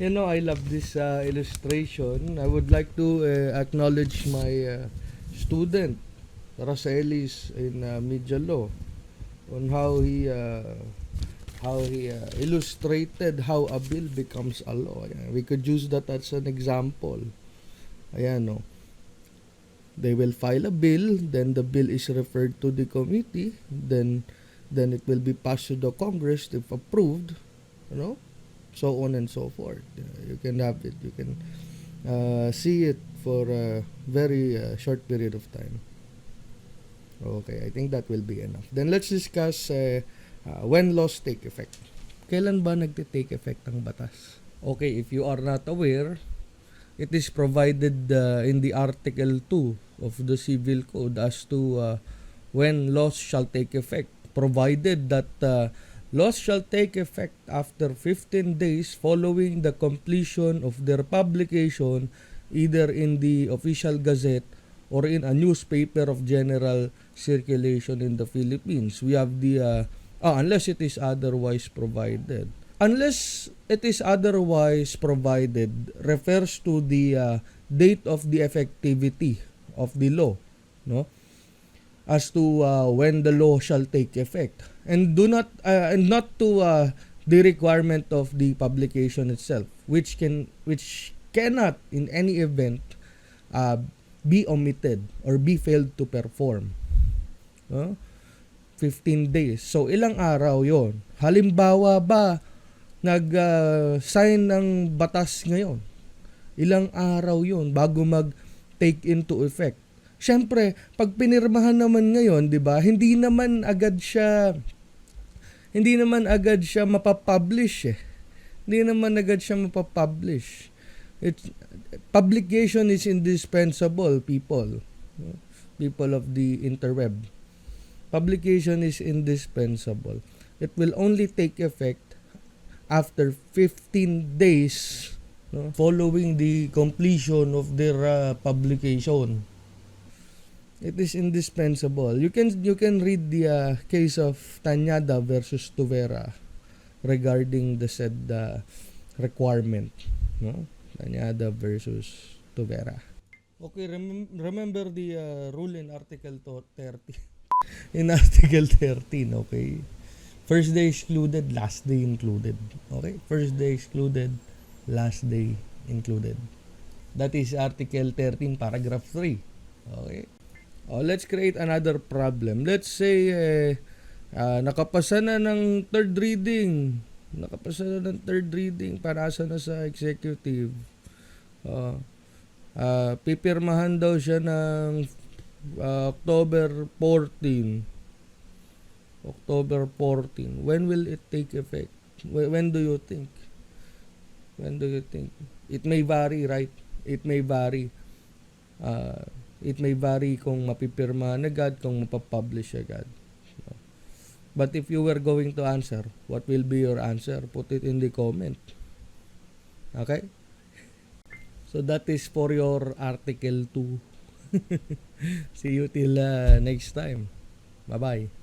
I love this illustration. I would like to acknowledge my student, Racelis in Media Law, on how he illustrated how a bill becomes a law. Ayan. We could use that as an example. Ayan, no. They will file a bill, then the bill is referred to the committee, then it will be passed to the Congress if approved, so on and so forth. You can have it. You can see it for a very short period of time. Okay, I think that will be enough. Then let's discuss when laws take effect. Kailan ba nagte-take effect ang batas? Okay, if you are not aware, it is provided in the Article 2 of the Civil Code as to when laws shall take effect, provided that laws shall take effect after 15 days following the completion of their publication either in the official gazette or in a newspaper of general circulation in the Philippines. We have the unless it is otherwise provided. Unless it is otherwise provided refers to the date of the effectivity of the law, no? As to when the law shall take effect, and not to the requirement of the publication itself, which cannot in any event be omitted or be failed to perform. 15 days. So ilang araw 'yon? Halimbawa ba nag-sign ng batas ngayon, ilang araw 'yon bago mag-take into effect? Siyempre, pag pinirmahan naman ngayon, 'di ba? Hindi naman agad siya mapapublish eh. Hindi naman agad siya mapapublish. Publication is indispensable, people of the interweb. Publication is indispensable. It will only take effect after 15 days, following the completion of their publication. It is indispensable. You can read the case of Tañada versus Tuvera regarding the said requirement, no? Tañada versus Tuvera. Okay, remember the rule in Article 30. In Article 13, okay? First day excluded, last day included. Okay? First day excluded, last day included. That is Article 13, Paragraph 3. Okay? Let's create another problem. Let's say, nakapasa na ng third reading. Parasa na sa executive. Pipirmahan daw siya ng October 14. When will it take effect? When do you think? It may vary, right? It may vary kung mapipirmahan agad, kung mapapublish agad. But if you were going to answer, what will be your answer? Put it in the comment. Okay? So that is for your Article 2. See you till next time. Bye-bye.